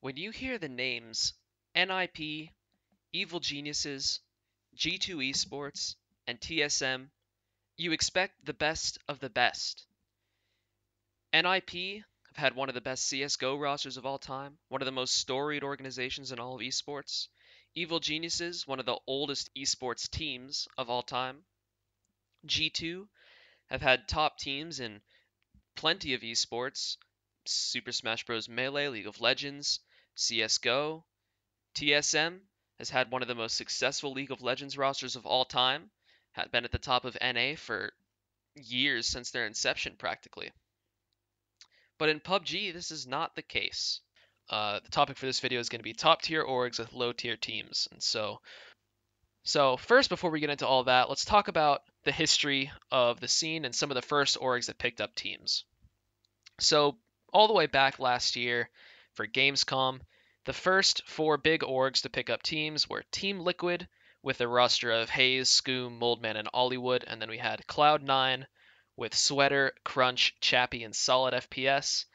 When you hear the names NIP, Evil Geniuses, G2 Esports, and TSM, you expect the best of the best. NIP have had one of the best CSGO rosters of all time, one of the most storied organizations in all of esports. Evil Geniuses, one of the oldest esports teams of all time. G2 have had top teams in plenty of esports: Super Smash Bros. Melee, League of Legends, CSGO. TSM has had one of the most successful League of Legends rosters of all time, had been at the top of NA for years since their inception practically. But in PUBG, this is not the case. The topic for this video is going to be top tier orgs with low tier teams. And so first, before we get into all that, let's talk about the history of the scene and some of the first orgs that picked up teams. So all the way back last year for Gamescom, the first four big orgs to pick up teams were Team Liquid with a roster of Haze, Scoom, Moldman, and Hollywood, and then we had Cloud9 with Sweater, Crunch, Chappie, and Solid FPS,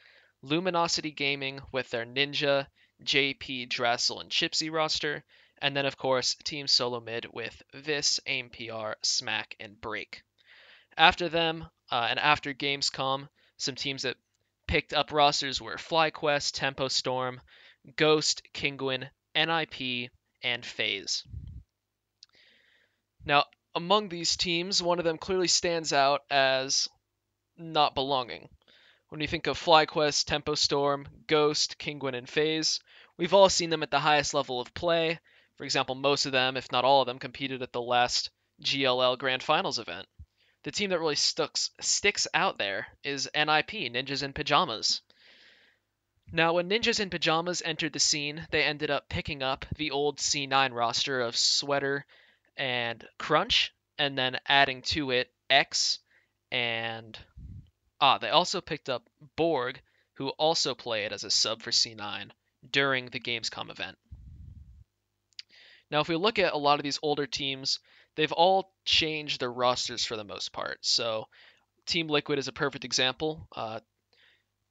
Luminosity Gaming with their Ninja, JP, Drassel, and Chipsy roster, and then of course Team Solo Mid with Vis, AimPR, Smack, and Break. After them, and after Gamescom, some teams that picked up rosters were FlyQuest, Tempo Storm, Ghost, Kinguin, NIP, and FaZe. Now, among these teams, one of them clearly stands out as not belonging. When you think of FlyQuest, Tempo Storm, Ghost, Kinguin, and FaZe, we've all seen them at the highest level of play. For example, most of them, if not all of them, competed at the last GLL Grand Finals event. The team that really sticks out there is NIP, Ninjas in Pajamas. Now, when Ninjas in Pajamas entered the scene, they ended up picking up the old C9 roster of Sweater and Crunch, and then adding to it X, and they also picked up Borg, who also played as a sub for C9 during the Gamescom event. Now, if we look at a lot of these older teams, they've all changed their rosters for the most part. So Team Liquid is a perfect example.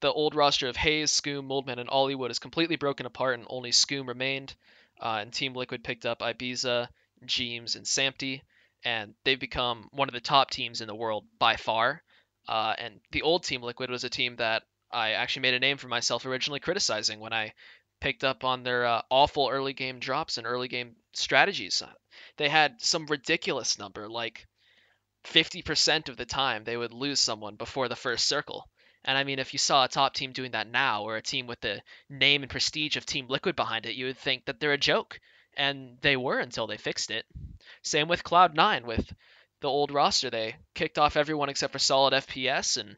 The old roster of Haze, Scoom, Moldman, and Hollywood is completely broken apart, and only Scoom remained. And Team Liquid picked up Ibiza, Jeems, and Sampty, and they've become one of the top teams in the world by far. And the old Team Liquid was a team that I actually made a name for myself originally criticizing when I picked up on their awful early game drops and early game strategies. They had some ridiculous number, like 50% of the time they would lose someone before the first circle. And I mean, if you saw a top team doing that now, or a team with the name and prestige of Team Liquid behind it, you would think that they're a joke. And they were until they fixed it. Same with Cloud9 with the old roster. They kicked off everyone except for Solid FPS and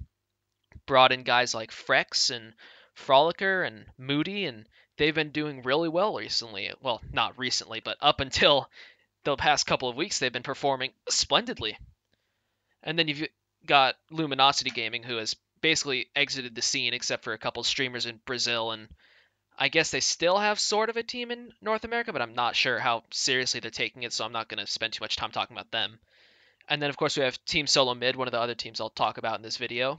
brought in guys like Frex and Frolicker and Moody, and they've been doing really well recently. Well, not recently, but up until the past couple of weeks, they've been performing splendidly. And then you've got Luminosity Gaming, who has basically exited the scene except for a couple streamers in Brazil, and I guess they still have sort of a team in North America, but I'm not sure how seriously they're taking it, so I'm not going to spend too much time talking about them. And then, of course, we have Team Solo Mid, one of the other teams I'll talk about in this video.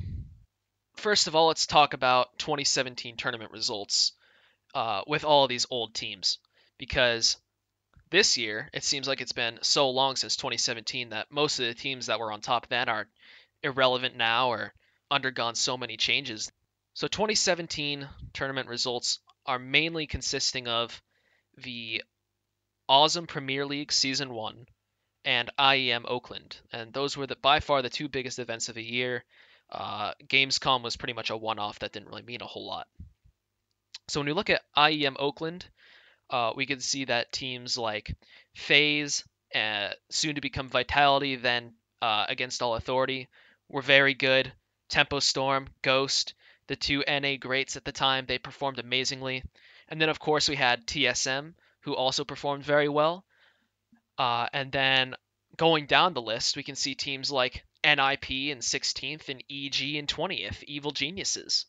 First of all, let's talk about 2017 tournament results with all of these old teams, because this year it seems like it's been so long since 2017 that most of the teams that were on top then are irrelevant now or undergone so many changes. So 2017 tournament results are mainly consisting of the Awesome Premier League Season 1 and IEM Oakland, and those were by far the two biggest events of the year. Gamescom was pretty much a one-off that didn't really mean a whole lot. So when we look at IEM Oakland, we can see that teams like FaZe, soon to become Vitality, then Against All Authority, were very good. Tempo Storm, Ghost, the two NA greats at the time, they performed amazingly. And then, of course, we had TSM, who also performed very well. And then going down the list, we can see teams like NIP in 16th and EG in 20th, Evil Geniuses.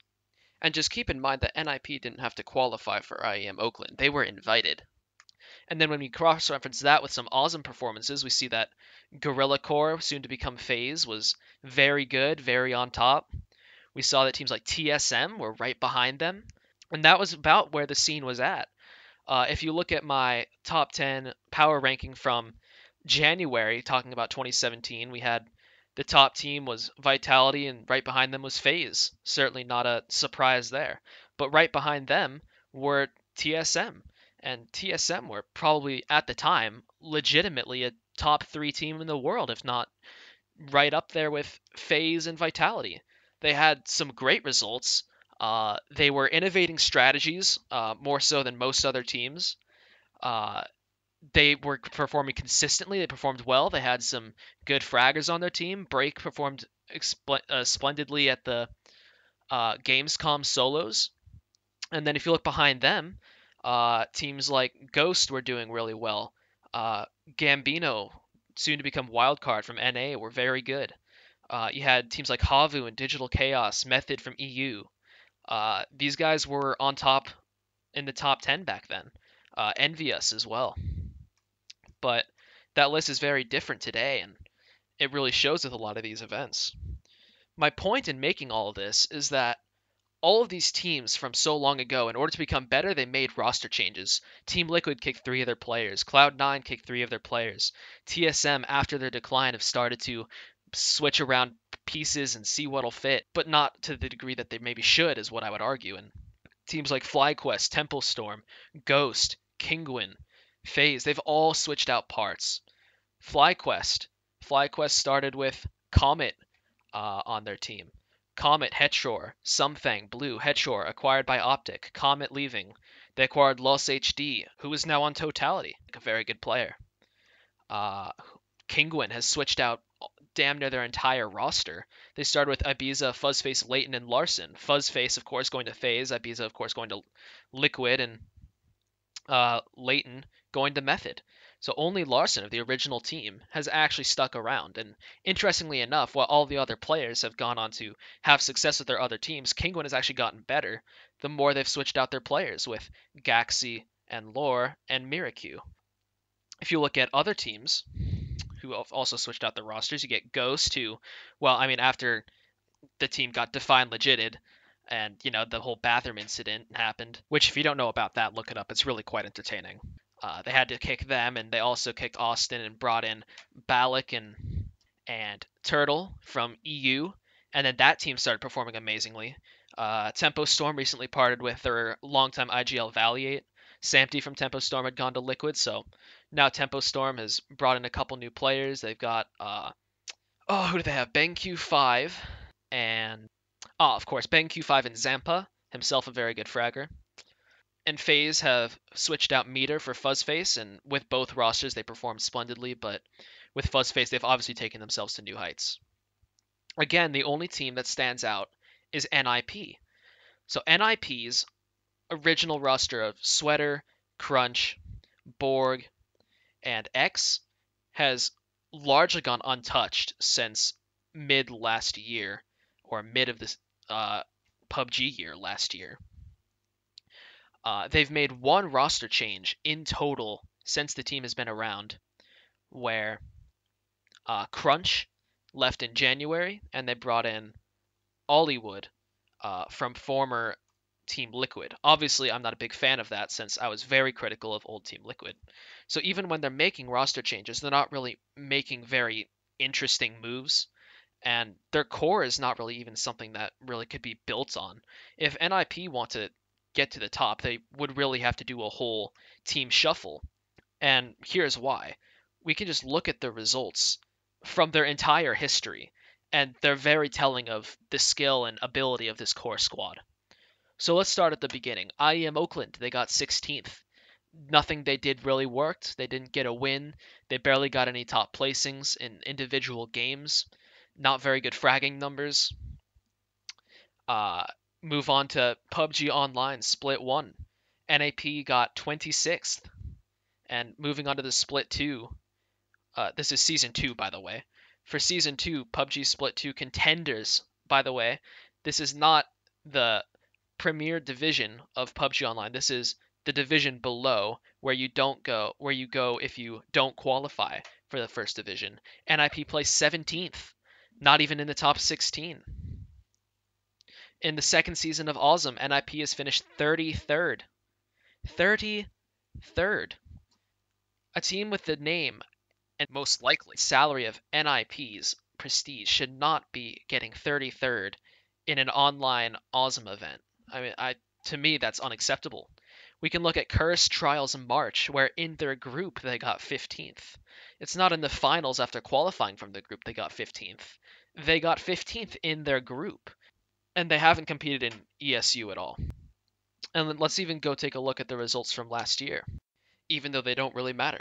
And just keep in mind that NIP didn't have to qualify for IEM Oakland. They were invited. And then when we cross-reference that with some awesome performances, we see that Gorilla Core, soon to become FaZe, was very good, very on top. We saw that teams like TSM were right behind them. And that was about where the scene was at. If you look at my top 10 power ranking from January, talking about 2017, we had the top team was Vitality, and right behind them was FaZe. Certainly not a surprise there. But right behind them were TSM. And TSM were probably, at the time, legitimately a top three team in the world, if not right up there with FaZe and Vitality. They had some great results. They were innovating strategies more so than most other teams. Uh, they were performing consistently. They performed well. They had some good fraggers on their team. Break performed splendidly at the Gamescom solos. And then if you look behind them, teams like Ghost were doing really well. Uh, Gambino, soon to become Wildcard from NA, were very good. You had teams like Havu and Digital Chaos, Method from EU. These guys were on top in the top 10 back then. Envious as well. But that list is very different today, and it really shows with a lot of these events. My point in making all of this is that all of these teams from so long ago, in order to become better, they made roster changes. Team Liquid kicked 3 of their players. Cloud9 kicked 3 of their players. TSM, after their decline, have started to switch around pieces and see what'll fit, but not to the degree that they maybe should, is what I would argue. And teams like FlyQuest, Temple Storm, Ghost, Kinguin, FaZe, they've all switched out parts. FlyQuest. FlyQuest started with Comet on their team. Comet, Headshore, Something, Blue, Headshore, acquired by Optic. Comet leaving. They acquired Loss HD, who is now on Totality, a very good player. Kinguin has switched out damn near their entire roster. They started with Ibiza, Fuzzface, Leighton, and Larson. Fuzzface, of course, going to FaZe. Ibiza, of course, going to Liquid, and Leighton going to Method. So only Larson of the original team has actually stuck around. And interestingly enough, while all the other players have gone on to have success with their other teams, Kinguin has actually gotten better the more they've switched out their players with Gaxi and Lore and Miracu. If you look at other teams who have also switched out their rosters, you get Ghost, who, well, I mean, after the team got defined legited, and the whole bathroom incident happened, which if you don't know about that, look it up. It's really quite entertaining. They had to kick them, and they also kicked Austin and brought in Balak and Turtle from EU, and then that team started performing amazingly. Tempo Storm recently parted with their longtime IGL Valiate. Samty from Tempo Storm had gone to Liquid, so now Tempo Storm has brought in a couple new players. They've got who do they have? BangQ5 and of course BangQ5 and Zampa, himself a very good fragger. And FaZe have switched out Meter for Fuzzface, and with both rosters they performed splendidly, but with Fuzzface they've obviously taken themselves to new heights. Again, the only team that stands out is NIP. So NIP's original roster of Sweater, Crunch, Borg, and X has largely gone untouched since mid last year, or mid of this PUBG year last year. They've made one roster change in total since the team has been around, where Crunch left in January, and they brought in Hollywood from former Team Liquid. Obviously, I'm not a big fan of that since I was very critical of old Team Liquid. So even when they're making roster changes, they're not really making very interesting moves, and their core is not really even something that really could be built on. If NIP want to get to the top, they would really have to do a whole team shuffle. And here's why. We can just look at the results from their entire history, and they're very telling of the skill and ability of this core squad. So let's start at the beginning. IEM Oakland, they got 16th. Nothing they did really worked. They didn't get a win. They barely got any top placings in individual games. Not very good fragging numbers. Move on to PUBG Online Split 1. NAP got 26th. And moving on to the Split 2. This is Season 2, by the way. For Season 2, PUBG Split 2 Contenders, by the way. This is not the premier division of PUBG Online. This is the division below where you go if you don't qualify for the first division. NIP placed 17th, not even in the top 16. In the second season of Awesome, NIP has finished 33rd. 33rd. A team with the name and most likely salary of NIP's prestige should not be getting 33rd in an online Awesome event. I mean, to me that's unacceptable. We can look at Cursed Trials in March, where in their group they got 15th. It's not in the finals after qualifying from the group they got 15th. They got 15th in their group, and they haven't competed in ESU at all. And let's even go take a look at the results from last year, even though they don't really matter.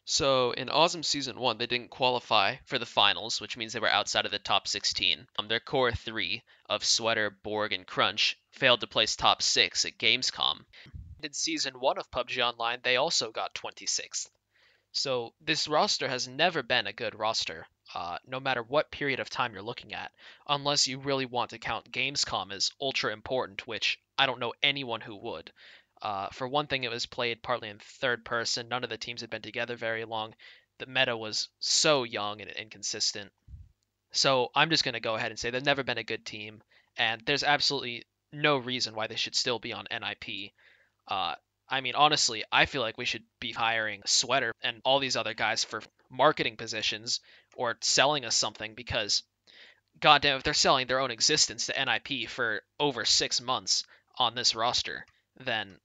So in Awesome Season 1, they didn't qualify for the finals, which means they were outside of the top 16. Their core three of Sweater, Borg, and Crunch failed to place top 6 at Gamescom. In Season 1 of PUBG Online, they also got 26th. So this roster has never been a good roster, no matter what period of time you're looking at, unless you really want to count Gamescom as ultra important, which I don't know anyone who would. For one thing, it was played partly in third person. None of the teams had been together very long. The meta was so young and inconsistent. So I'm just going to go ahead and say they've never been a good team, and there's absolutely no reason why they should still be on NIP. I mean, honestly, I feel like we should be hiring Sweater and all these other guys for marketing positions or selling us something because, goddamn, if they're selling their own existence to NIP for over 6 months on this roster, then,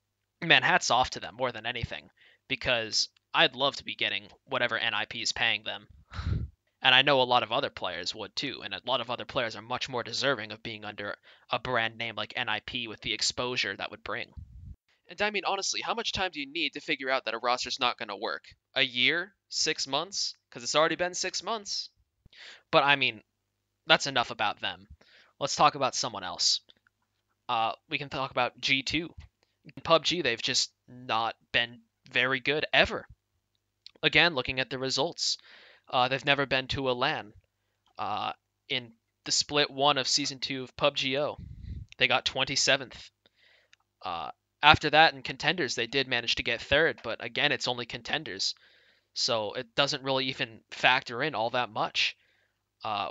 man, hats off to them more than anything because I'd love to be getting whatever NIP is paying them. And I know a lot of other players would too, and a lot of other players are much more deserving of being under a brand name like NIP with the exposure that would bring. And I mean, honestly, how much time do you need to figure out that a roster's not going to work? A year? 6 months? Because it's already been 6 months. But I mean, that's enough about them. Let's talk about someone else. We can talk about G2. In PUBG, they've just not been very good ever. Again, looking at the results, they've never been to a LAN. In the split 1 of Season 2 of PUBG-O, they got 27th. After that, in contenders, they did manage to get 3rd, but again, it's only contenders. So it doesn't really even factor in all that much.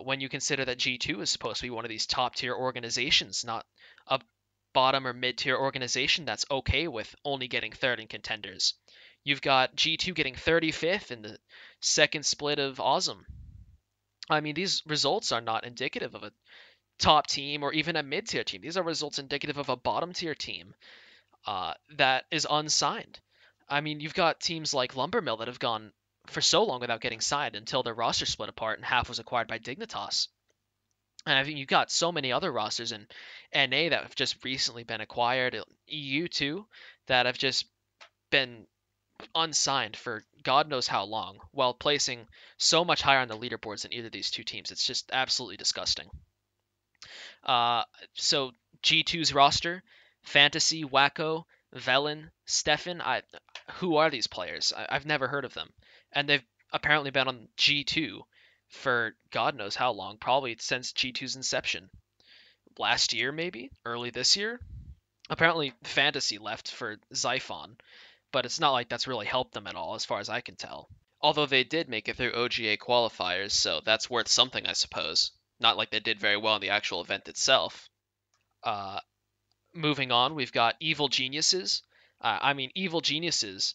When you consider that G2 is supposed to be one of these top tier organizations, not a bottom or mid tier organization that's okay with only getting 3rd in contenders. You've got G2 getting 35th in the second split of Awesome. I mean, these results are not indicative of a top team or even a mid tier team. These are results indicative of a bottom tier team that is unsigned. I mean, you've got teams like Lumbermill that have gone for so long without getting signed until their roster split apart and half was acquired by Dignitas. And I think you've got so many other rosters in NA that have just recently been acquired, EU too, that have just been unsigned for God knows how long, while placing so much higher on the leaderboards than either of these two teams. It's just absolutely disgusting. So G2's roster, Fantasy, Wacko, Velen, Stefan. Who are these players? I've never heard of them, and they've apparently been on G2 for God knows how long, probably since G2's inception. Last year, maybe early this year. Apparently, Fantasy left for Xiphon, but it's not like that's really helped them at all, as far as I can tell. Although they did make it through OGA qualifiers, so that's worth something, I suppose. Not like they did very well in the actual event itself. Moving on, we've got Evil Geniuses. Evil Geniuses,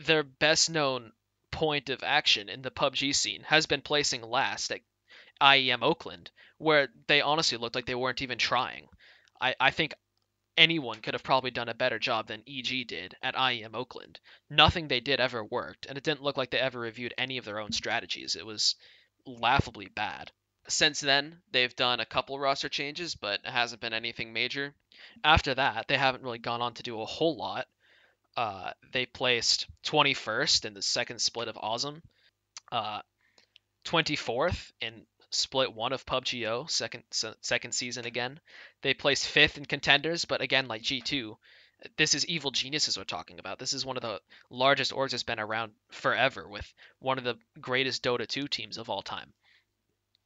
their best known point of action in the PUBG scene has been placing last at IEM Oakland, where they honestly looked like they weren't even trying. I think anyone could have probably done a better job than EG did at IEM Oakland. Nothing they did ever worked, and it didn't look like they ever reviewed any of their own strategies. It was laughably bad. Since then, they've done a couple roster changes, but it hasn't been anything major. After that, they haven't really gone on to do a whole lot. They placed 21st in the second split of Awesome, 24th in split 1 of PUBG-O, second season again. They placed 5th in contenders, but again, like G2, this is Evil Geniuses we're talking about. This is one of the largest orgs that's been around forever, with one of the greatest Dota 2 teams of all time.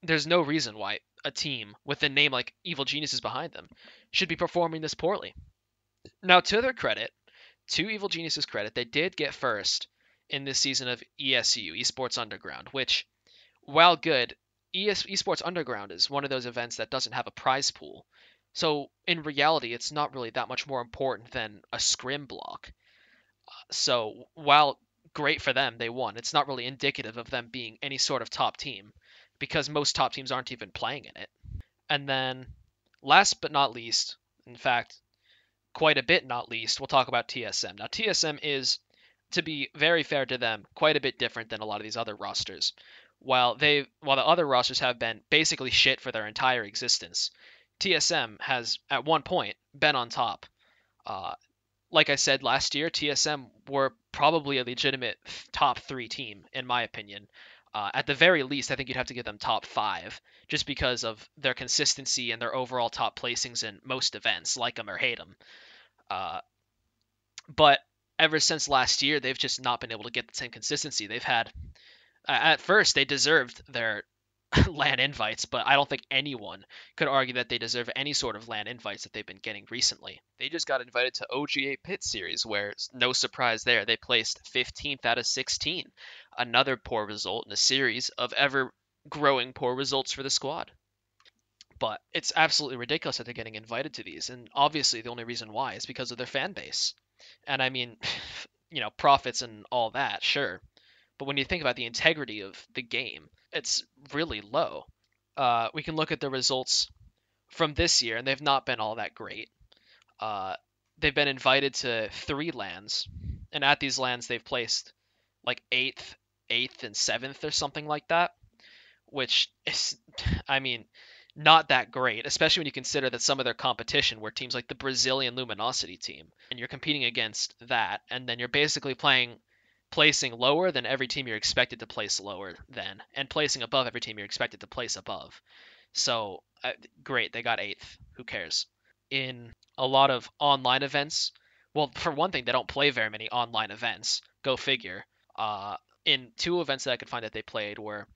There's no reason why a team with a name like Evil Geniuses behind them should be performing this poorly. Now, to their credit, to Evil Geniuses' credit, they did get first in this season of ESU, Esports Underground, which, while good, Esports Underground is one of those events that doesn't have a prize pool. So in reality, it's not really that much more important than a scrim block. So while great for them, they won. It's not really indicative of them being any sort of top team because most top teams aren't even playing in it. And then last but not least, in fact, quite a bit not least, we'll talk about TSM. Now TSM is, to be very fair to them, quite a bit different than a lot of these other rosters. While the other rosters have been basically shit for their entire existence, TSM has at one point been on top. Uh, like I said last year, TSM were probably a legitimate top three team, in my opinion. At the very least, I think you'd have to give them top five, just because of their consistency and their overall top placings in most events, like them or hate them. Uh, but ever since last year, they've just not been able to get the same consistency. They've had, at first, they deserved their LAN invites, but I don't think anyone could argue that they deserve any sort of LAN invites that they've been getting recently. They just got invited to OGA Pit Series, where no surprise there, they placed 15th out of 16. Another poor result in a series of ever growing poor results for the squad. But it's absolutely ridiculous that they're getting invited to these, and obviously the only reason why is because of their fan base. And I mean, profits and all that, sure. But when you think about the integrity of the game, it's really low. We can look at the results from this year, and they've not been all that great. Uh, they've been invited to 3 LANs, and at these LANs they've placed like eighth, and seventh or something like that, which is, I mean, not that great, especially when you consider that some of their competition were teams like the Brazilian Luminosity team, and you're competing against that, and then you're basically placing lower than every team you're expected to place lower than, and placing above every team you're expected to place above. So great, they got eighth. Who cares? In a lot of online events, well, for one thing, they don't play very many online events. Go figure. Uh, in 2 events that I could find that they played were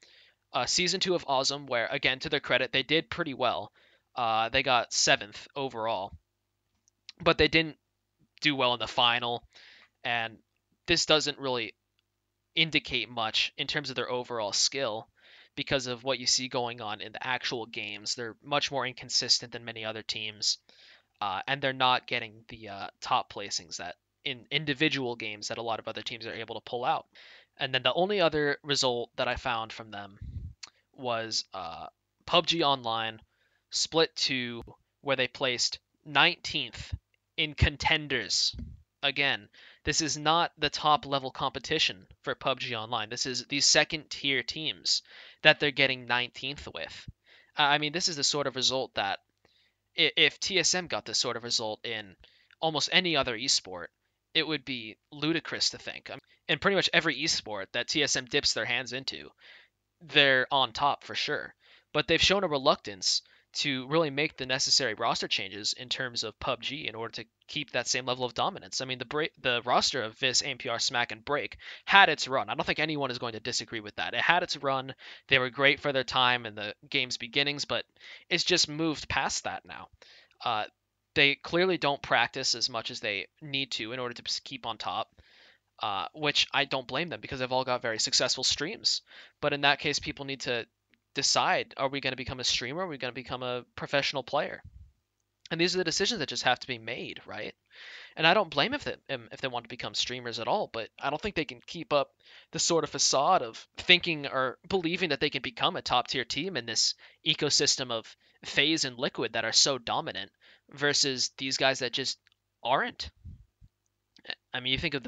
season 2 of Awesome, where again, to their credit, they did pretty well. They got seventh overall, but they didn't do well in the final, and this doesn't really indicate much in terms of their overall skill because of what you see going on in the actual games. They're much more inconsistent than many other teams, and they're not getting the top placings that in individual games that a lot of other teams are able to pull out. And then the only other result that I found from them was PUBG Online Split 2, where they placed 19th in contenders. Again, this is not the top level competition for PUBG Online. This is these second tier teams that they're getting 19th with. I mean, this is the sort of result that if TSM got this sort of result in almost any other esport, it would be ludicrous to think. I mean, in pretty much every esport that TSM dips their hands into, they're on top for sure. But they've shown a reluctance to really make the necessary roster changes in terms of PUBG in order to keep that same level of dominance. I mean, the roster of Vis, AMPR, Smack, and Break had its run. I don't think anyone is going to disagree with that. It had its run. They were great for their time in the game's beginnings, but it's just moved past that now. Uh, they clearly don't practice as much as they need to in order to keep on top, which I don't blame them because they've all got very successful streams. But in that case, people need to decide, are we going to become a streamer? Or are we going to become a professional player? And these are the decisions that just have to be made, right? And I don't blame if they want to become streamers at all, but I don't think they can keep up the sort of facade of thinking or believing that they can become a top tier team in this ecosystem of FaZe and Liquid that are so dominant versus these guys that just aren't. I mean, you think of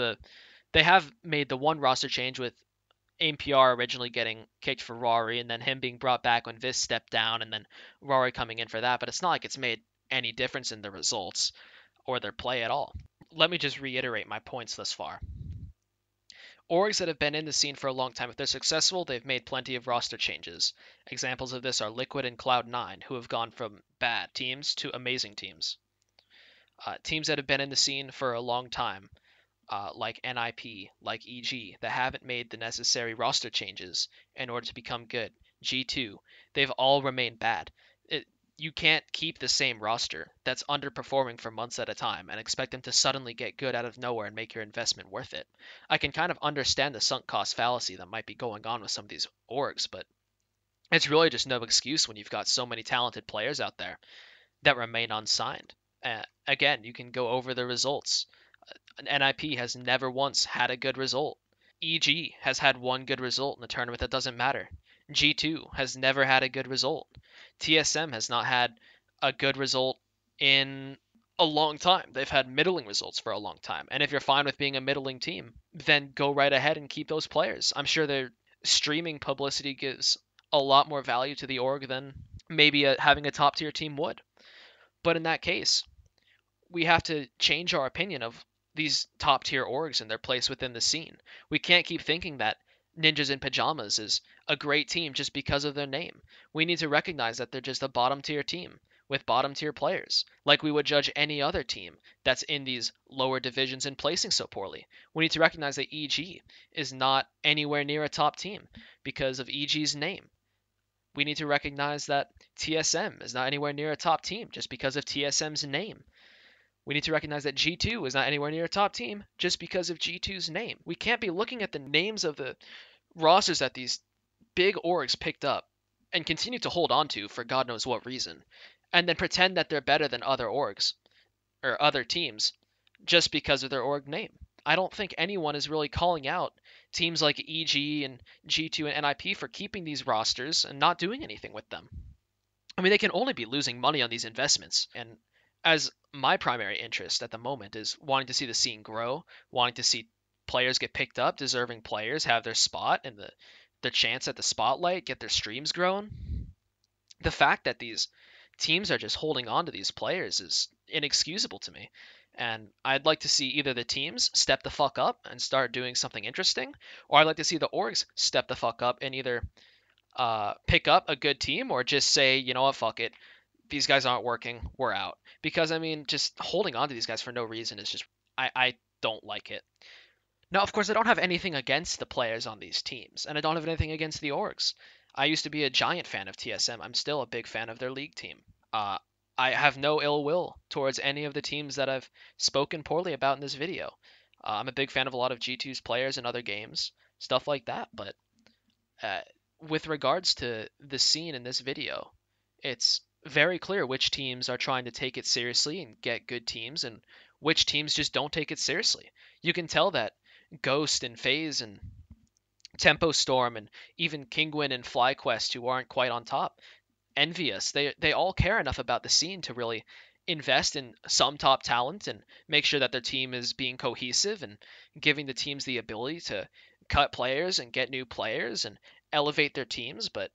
they have made the one roster change with AMPR originally getting kicked for Rory and then him being brought back when Vis stepped down and then Rory coming in for that, but it's not like it's made any difference in the results or their play at all. Let me just reiterate my points thus far. Orgs that have been in the scene for a long time, if they're successful, they've made plenty of roster changes. Examples of this are Liquid and Cloud9, who have gone from bad teams to amazing teams. Teams that have been in the scene for a long time, like NIP, like EG, that haven't made the necessary roster changes in order to become good. G2, they've all remained bad. You can't keep the same roster that's underperforming for months at a time and expect them to suddenly get good out of nowhere and make your investment worth it. I can kind of understand the sunk cost fallacy that might be going on with some of these orgs, but it's really just no excuse when you've got so many talented players out there that remain unsigned. Again, you can go over the results. An NIP has never once had a good result. EG has had one good result in the tournament that doesn't matter. G2 has never had a good result. TSM has not had a good result in a long time. They've had middling results for a long time. And if you're fine with being a middling team, then go right ahead and keep those players. I'm sure their streaming publicity gives a lot more value to the org than maybe having a top tier team would. But in that case, we have to change our opinion of these top tier orgs and their place within the scene. We can't keep thinking that Ninjas in Pajamas is a great team just because of their name. We need to recognize that they're just a bottom tier team with bottom tier players, like we would judge any other team that's in these lower divisions and placing so poorly. We need to recognize that EG is not anywhere near a top team because of EG's name. We need to recognize that TSM is not anywhere near a top team just because of TSM's name. We need to recognize that G2 is not anywhere near a top team just because of G2's name. We can't be looking at the names of the rosters that these big orgs picked up and continue to hold on to for God knows what reason, and then pretend that they're better than other orgs or other teams just because of their org name. I don't think anyone is really calling out teams like EG and G2 and NIP for keeping these rosters and not doing anything with them. I mean, they can only be losing money on these investments. And as my primary interest at the moment is wanting to see the scene grow, wanting to see players get picked up, deserving players have their spot and the chance at the spotlight, get their streams grown. The fact that these teams are just holding on to these players is inexcusable to me. And I'd like to see either the teams step the fuck up and start doing something interesting, or I'd like to see the orgs step the fuck up and either pick up a good team or just say, you know what, fuck it. These guys aren't working. We're out. Because, I mean, just holding on to these guys for no reason is just, I don't like it. Now, of course, I don't have anything against the players on these teams, and I don't have anything against the orgs. I used to be a giant fan of TSM. I'm still a big fan of their league team. Uh, I have no ill will towards any of the teams that I've spoken poorly about in this video. I'm a big fan of a lot of G2's players in other games, stuff like that, but uh, with regards to the scene in this video, it's very clear which teams are trying to take it seriously and get good teams and which teams just don't take it seriously. You can tell that Ghost and FaZe and Tempo Storm and even Kinguin and FlyQuest, who aren't quite on top, envious. They all care enough about the scene to really invest in some top talent and make sure that their team is being cohesive and giving the teams the ability to cut players and get new players and elevate their teams. But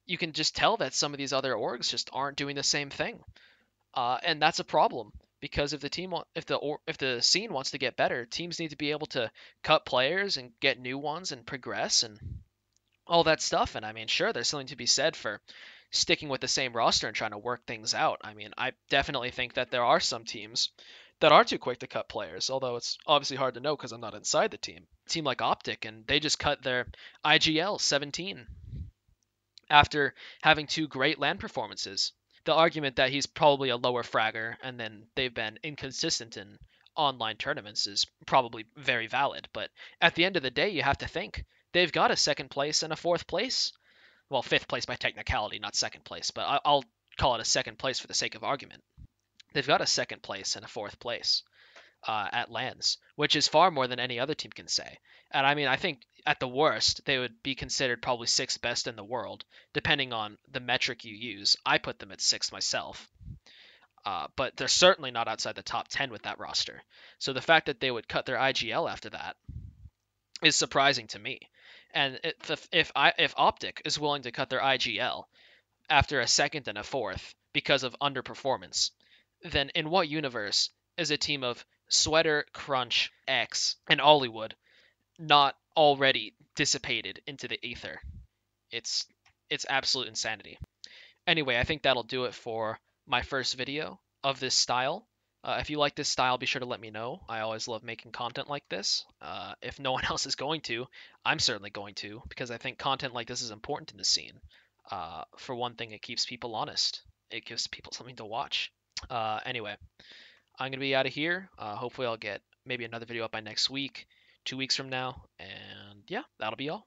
you can just tell that some of these other orgs just aren't doing the same thing, and that's a problem. Because if the scene wants to get better, teams need to be able to cut players and get new ones and progress and all that stuff. And I mean, sure, there's something to be said for sticking with the same roster and trying to work things out. I mean, I definitely think that there are some teams that are too quick to cut players, although it's obviously hard to know because I'm not inside the team. A team like Optic, and they just cut their IGL 17 after having two great LAN performances. The argument that he's probably a lower fragger and then they've been inconsistent in online tournaments is probably very valid, but at the end of the day, you have to think they've got a second place and a fourth place. Well, fifth place by technicality, not second place, but I'll call it a second place for the sake of argument. They've got a second place and a fourth place at LANs, which is far more than any other team can say. And I mean, I think at the worst, they would be considered probably sixth best in the world, depending on the metric you use. I put them at sixth myself. But they're certainly not outside the top 10 with that roster. So the fact that they would cut their IGL after that is surprising to me. And if Optic is willing to cut their IGL after a second and a fourth because of underperformance, then in what universe is a team of Sweater, Crunch, X, and Hollywood not already dissipated into the ether? It's absolute insanity. Anyway, I think that'll do it for my first video of this style. If you like this style, be sure to let me know. I always love making content like this. If no one else is going to, I'm certainly going to, because I think content like this is important in the scene. For one thing, it keeps people honest. It gives people something to watch. Anyway, I'm going to be out of here. Hopefully I'll get maybe another video up by next week, 2 weeks from now. And yeah, that'll be all.